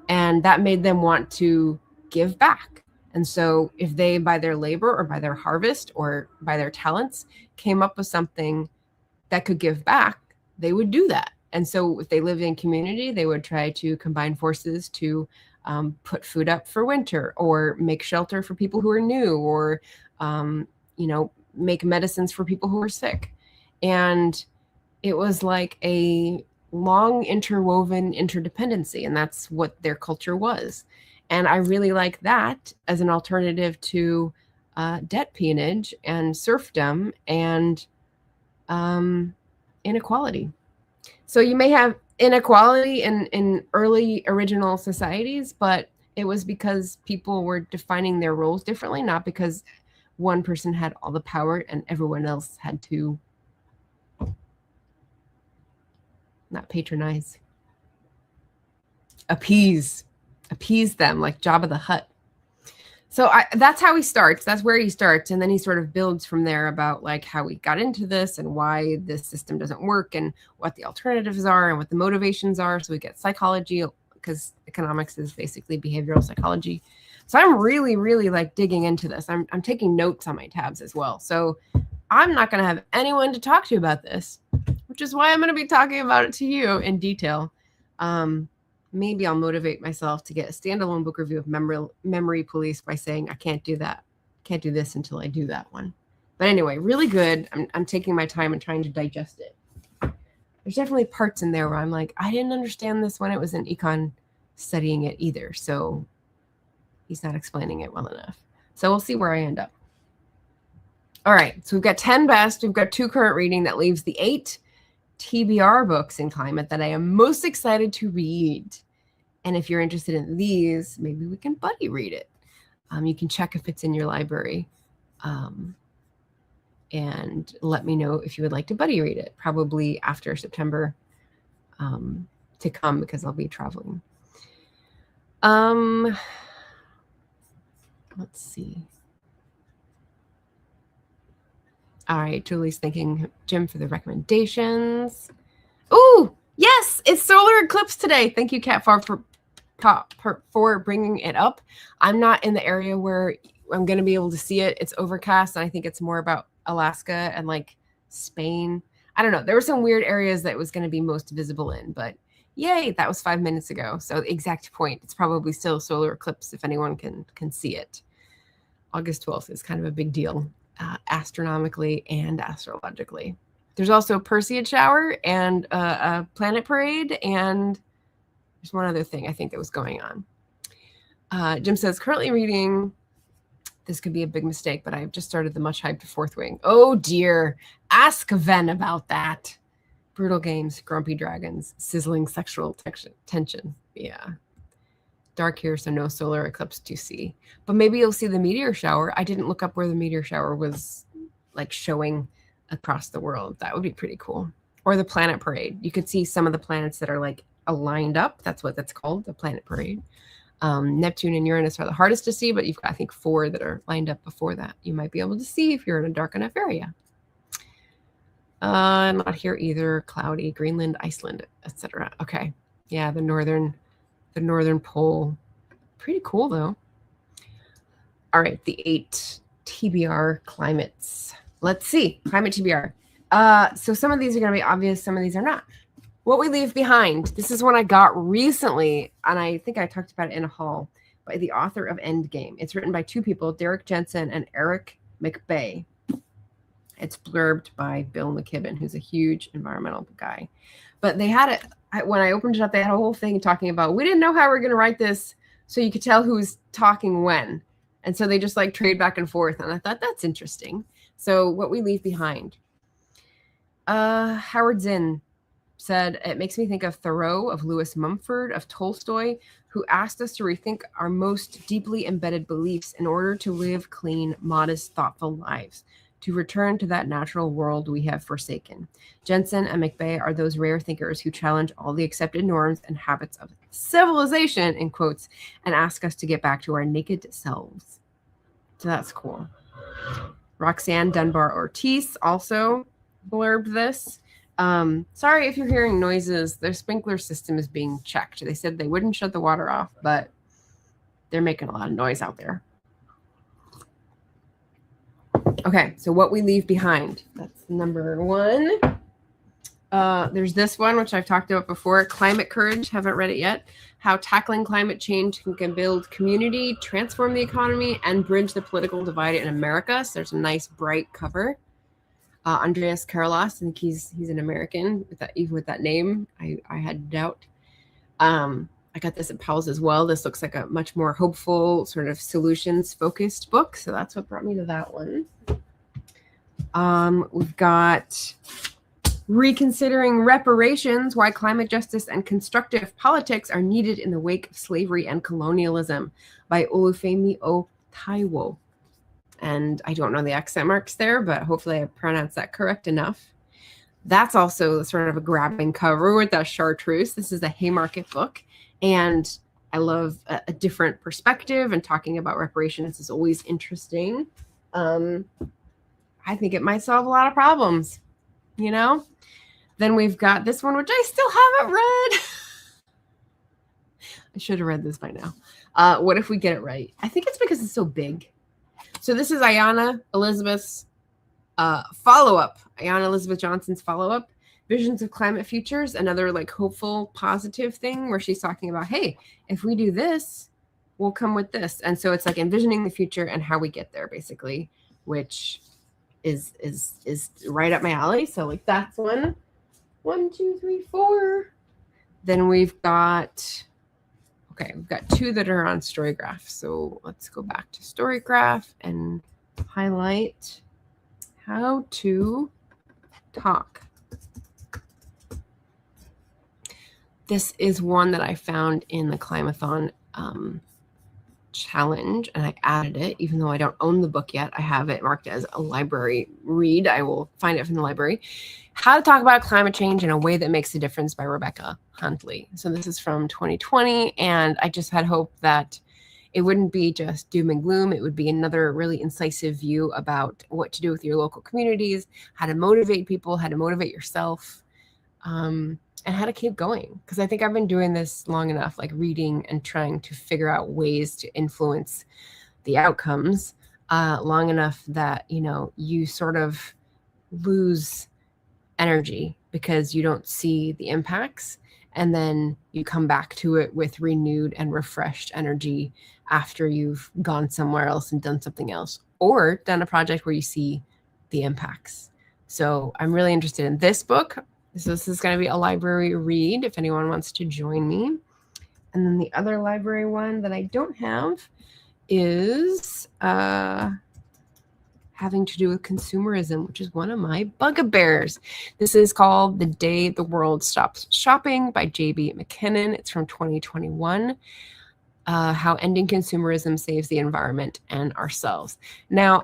And that made them want to give back. And so if they, by their labor or by their harvest or by their talents, came up with something that could give back, they would do that. And so if they lived in community, they would try to combine forces to put food up for winter, or make shelter for people who are new, or, make medicines for people who are sick. And it was like a long interwoven interdependency, and that's what their culture was. And I really like that as an alternative to debt peonage and serfdom and inequality. So you may have inequality in early original societies, but it was because people were defining their roles differently, not because one person had all the power and everyone else had to not patronize, appease them like Jabba the Hutt. So that's how he starts. That's where he starts. And then he sort of builds from there about like how we got into this and why this system doesn't work and what the alternatives are and what the motivations are. So we get psychology, because economics is basically behavioral psychology. So I'm really, really like digging into this. I'm taking notes on my tabs as well. So I'm not going to have anyone to talk to about this, which is why I'm going to be talking about it to you in detail. Maybe I'll motivate myself to get a standalone book review of Memory Police by saying, I can't do that. Can't do this until I do that one. But anyway, really good. I'm taking my time and trying to digest it. There's definitely parts in there where I'm like, I didn't understand this when it was in econ studying it either. So he's not explaining it well enough. So we'll see where I end up. All right. So we've got 10 best. We've got 2 current reading. That leaves the 8. TBR books in climate that I am most excited to read. And if you're interested in these, maybe we can buddy read it. You can check if it's in your library. And let me know if you would like to buddy read it, probably after September to come, because I'll be traveling. Let's see. All right, Julie's thanking Jim for the recommendations. Oh, yes, it's solar eclipse today. Thank you, Kat Farr, for bringing it up. I'm not in the area where I'm going to be able to see it. It's overcast, and I think it's more about Alaska and like Spain. I don't know. There were some weird areas that it was going to be most visible in, but yay, that was 5 minutes ago. So exact point. It's probably still a solar eclipse if anyone can see it. August 12th is kind of a big deal, astronomically and astrologically. There's also a Perseid shower and a planet parade, and there's one other thing I think that was going on. Jim says, currently reading, this could be a big mistake, but I've just started the much hyped Fourth Wing. Oh dear, ask Ven about that. Brutal games, grumpy dragons, sizzling sexual tension. Yeah. Dark here, so no solar eclipse to see. But maybe you'll see the meteor shower. I didn't look up where the meteor shower was like showing across the world. That would be pretty cool. Or the planet parade. You could see some of the planets that are like aligned up. That's what that's called, the planet parade. Neptune and Uranus are the hardest to see, but you've got, I think, 4 that are lined up before that. You might be able to see if you're in a dark enough area. Not here either. Cloudy, Greenland, Iceland, etc. Okay. Yeah, the northern pole. Pretty cool, though. All right, the 8 TBR climates. Let's see. Climate TBR. So some of these are going to be obvious. Some of these are not. What We Leave Behind. This is one I got recently, and I think I talked about it in a haul, by the author of Endgame. It's written by 2 people, Derek Jensen and Eric McBay. It's blurbed by Bill McKibben, who's a huge environmental guy. But they had it, when I opened it up, they had a whole thing talking about, we didn't know how we were going to write this, so you could tell who's talking when. And so they just like trade back and forth. And I thought, that's interesting. So What We Leave Behind. Howard Zinn said, it makes me think of Thoreau, of Lewis Mumford, of Tolstoy, who asked us to rethink our most deeply embedded beliefs in order to live clean, modest, thoughtful lives, to return to that natural world we have forsaken. Jensen and McBay are those rare thinkers who challenge all the accepted norms and habits of civilization, in quotes, and ask us to get back to our naked selves. So that's cool. Roxanne Dunbar Ortiz also blurbed this. Sorry if you're hearing noises. Their sprinkler system is being checked. They said they wouldn't shut the water off, but they're making a lot of noise out there. Okay, so What We Leave Behind. That's number 1. There's this one, which I've talked about before, Climate Courage. Haven't read it yet. How tackling climate change can build community, transform the economy, and bridge the political divide in America. So there's a nice, bright cover. Andreas Karlas, I think he's an American. Even with that name, I had doubt. I got this at Powell's as well. This looks like a much more hopeful, sort of solutions-focused book. So that's what brought me to that one. We've got Reconsidering Reparations, Why Climate Justice and Constructive Politics Are Needed in the Wake of Slavery and Colonialism by Olufemi Taiwo. And I don't know the accent marks there, but hopefully I pronounced that correct enough. That's also sort of a grabbing cover with that chartreuse. This is a Haymarket book. And I love a different perspective, and talking about reparations is always interesting. I think it might solve a lot of problems, you know? Then we've got this one, which I still haven't read. I should have read this by now. What If We Get It Right? I think it's because it's so big. So this is Ayanna Elizabeth's follow-up. Ayanna Elizabeth Johnson's follow-up, Visions of Climate Futures, another like hopeful, positive thing where she's talking about, hey, if we do this, we'll come with this. And so it's like envisioning the future and how we get there, basically, which is right up my alley. So like that's one. 1, 2, 3, 4. Then we've got, okay, we've got 2 that are on Storygraph. So let's go back to Storygraph and highlight How to Talk. this is one that I found in the Climathon challenge, and I added it, even though I don't own the book yet. I have it marked as a library read. I will find it from the library. How to Talk About Climate Change in a Way That Makes a Difference by Rebecca Huntley. So this is from 2020, and I just had hope that it wouldn't be just doom and gloom. It would be another really incisive view about what to do with your local communities, how to motivate people, how to motivate yourself, and how to keep going. Because I think I've been doing this long enough, like reading and trying to figure out ways to influence the outcomes long enough that, you know, you sort of lose energy because you don't see the impacts, and then you come back to it with renewed and refreshed energy after you've gone somewhere else and done something else, or done a project where you see the impacts. So I'm really interested in this book. So this is going to be a library read if anyone wants to join me. And then the other library one that I don't have is having to do with consumerism, which is one of my bugbears. This is called The Day the World Stops Shopping by J.B. McKinnon. It's from 2021. How Ending Consumerism Saves the Environment and Ourselves. Now,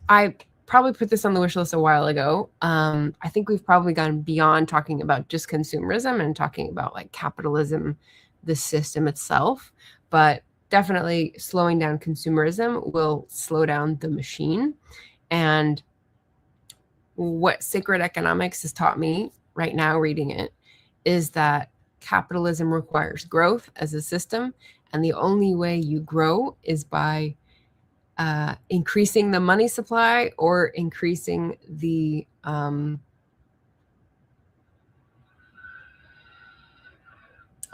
I probably put this on the wish list a while ago. I think we've probably gone beyond talking about just consumerism and talking about like capitalism, the system itself, but definitely slowing down consumerism will slow down the machine. And what Sacred Economics has taught me right now reading it is that capitalism requires growth as a system, and the only way you grow is by increasing the money supply or increasing the I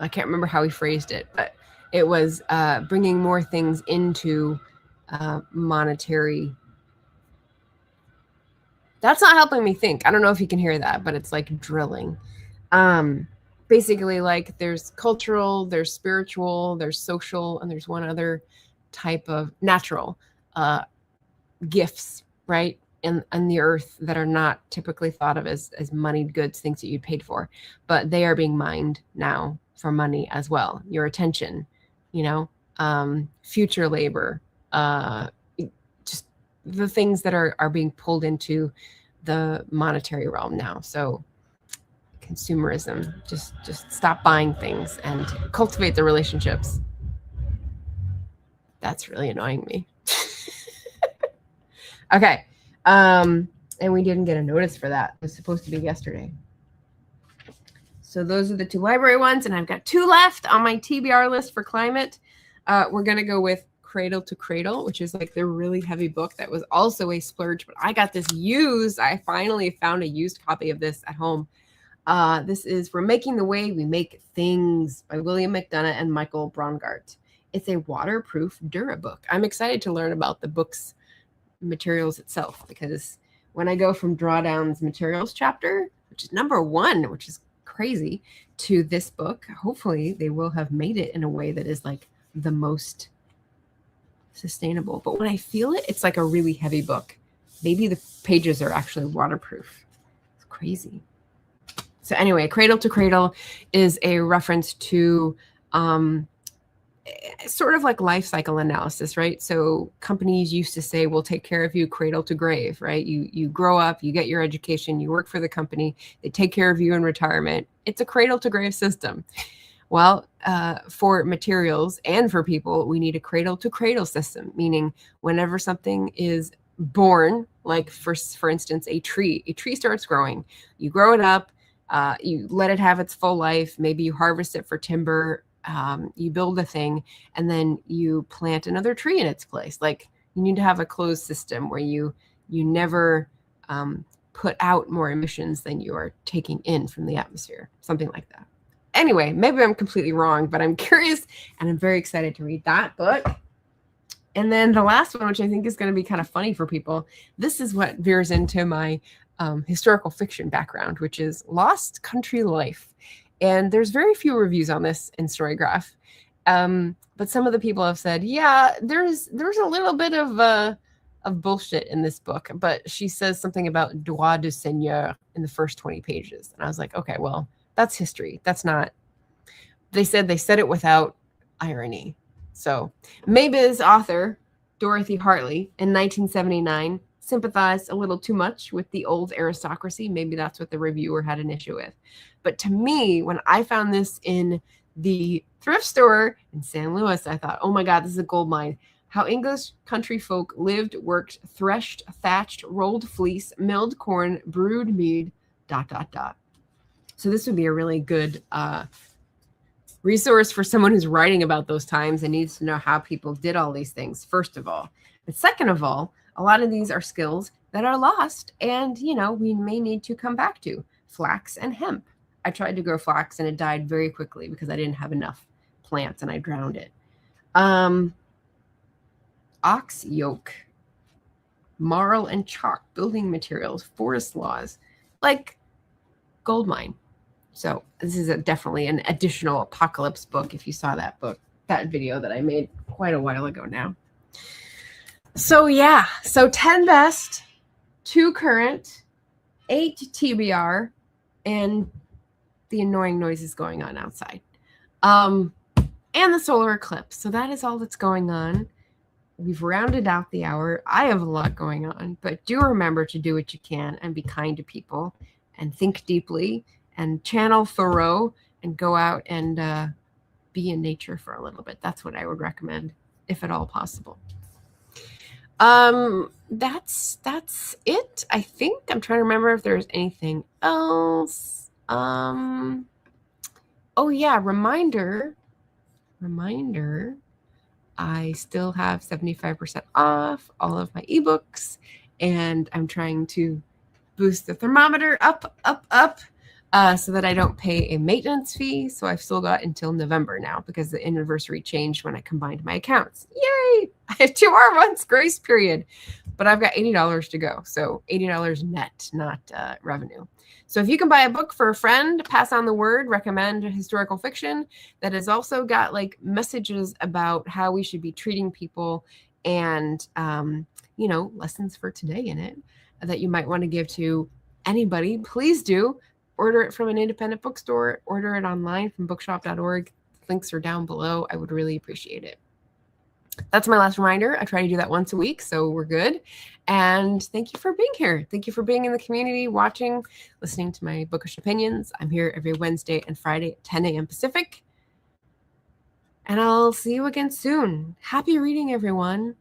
can't remember how he phrased it, but it was bringing more things into monetary. That's not helping me think. I don't know if you can hear that, but it's like drilling. Basically, like there's cultural, there's spiritual, there's social, and there's one other type of natural gifts, right? In the earth that are not typically thought of as moneyed goods, things that you paid for, but they are being mined now for money as well. Your attention, you know, future labor, just the things that are being pulled into the monetary realm now. So consumerism, just stop buying things and cultivate the relationships. That's really annoying me. Okay. And we didn't get a notice for that. It was supposed to be yesterday. So those are the two library ones, and I've got two left on my TBR list for climate. We're going to go with Cradle to Cradle, which is like the really heavy book that was also a splurge, but I got this used. I finally found a used copy of this at home. This is We're Making the Way We Make Things by William McDonough and Michael Braungart. It's a waterproof Durabook. I'm excited to learn about the book's materials itself, because when I go from Drawdown's materials chapter, which is number 1, which is crazy, to this book, hopefully they will have made it in a way that is like the most sustainable. But when I feel it, it's like a really heavy book. Maybe the pages are actually waterproof. It's crazy. So anyway, Cradle to Cradle is a reference to sort of like life cycle analysis, right? So companies used to say, we'll take care of you cradle to grave, right? You grow up, you get your education, you work for the company, they take care of you in retirement. It's a cradle to grave system. Well, for materials and for people, we need a cradle to cradle system, meaning whenever something is born, like for instance, a tree starts growing, you grow it up, you let it have its full life. Maybe you harvest it for timber, you build a thing, and then you plant another tree in its place. Like you need to have a closed system where you never put out more emissions than you are taking in from the atmosphere, something like that. Anyway, maybe I'm completely wrong, but I'm curious and I'm very excited to read that book. And then the last one, which I think is going to be kind of funny for people, this is what veers into my historical fiction background, which is Lost Country Life. And there's very few reviews on this in Storygraph. But some of the people have said, yeah, there's a little bit of bullshit in this book. But she says something about droit de seigneur in the first 20 pages. And I was like, okay, well, that's history. That's not. they said it without irony. So Maybiz author Dorothy Hartley in 1979 sympathized a little too much with the old aristocracy. Maybe that's what the reviewer had an issue with. But to me, when I found this in the thrift store in San Luis, I thought, oh my God, this is a gold mine. How English country folk lived, worked, threshed, thatched, rolled fleece, milled corn, brewed mead, ... So this would be a really good resource for someone who's writing about those times and needs to know how people did all these things, first of all. But second of all, a lot of these are skills that are lost and, you know, we may need to come back to. Flax and hemp. I tried to grow flax and it died very quickly because I didn't have enough plants and I drowned it. Ox yoke. Marl and chalk, building materials, forest laws, like gold mine. So this is definitely an additional apocalypse book. If you saw that video that I made quite a while ago now. So yeah, so 10 best, 2 current, 8 TBR, and the annoying noises going on outside. And the solar eclipse. So that is all that's going on. We've rounded out the hour. I have a lot going on, but do remember to do what you can and be kind to people and think deeply and channel Thoreau and go out and be in nature for a little bit. That's what I would recommend, if at all possible. That's it, I think. I'm trying to remember if there's anything else. Oh yeah, reminder. I still have 75% off all of my ebooks, and I'm trying to boost the thermometer up, so that I don't pay a maintenance fee. So I've still got until November now because the anniversary changed when I combined my accounts. Yay! I have 2 more months grace period, but I've got $80 to go. So $80 net, not revenue. So if you can buy a book for a friend, pass on the word, recommend historical fiction that has also got like messages about how we should be treating people and, you know, lessons for today in it that you might want to give to anybody, please do. Order it from an independent bookstore, order it online from bookshop.org. Links are down below. I would really appreciate it. That's my last reminder. I try to do that once a week, so we're good. And thank you for being here. Thank you for being in the community, watching, listening to my bookish opinions. I'm here every Wednesday and Friday at 10 a.m. Pacific. And I'll see you again soon. Happy reading, everyone.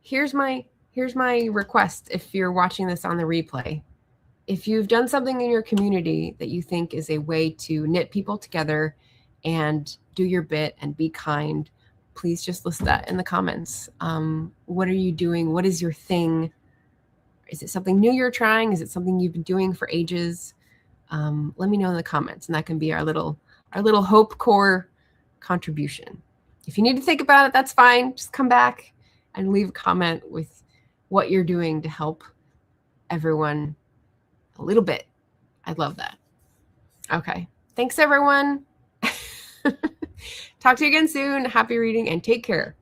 Here's my request if you're watching this on the replay. If you've done something in your community that you think is a way to knit people together and do your bit and be kind, please just list that in the comments. What are you doing? What is your thing? Is it something new you're trying? Is it something you've been doing for ages? Let me know in the comments, and that can be our little Hope Core contribution. If you need to think about it, that's fine. Just come back and leave a comment with what you're doing to help everyone a little bit. I'd love that. Okay. Thanks, everyone. Talk to you again soon. Happy reading and take care.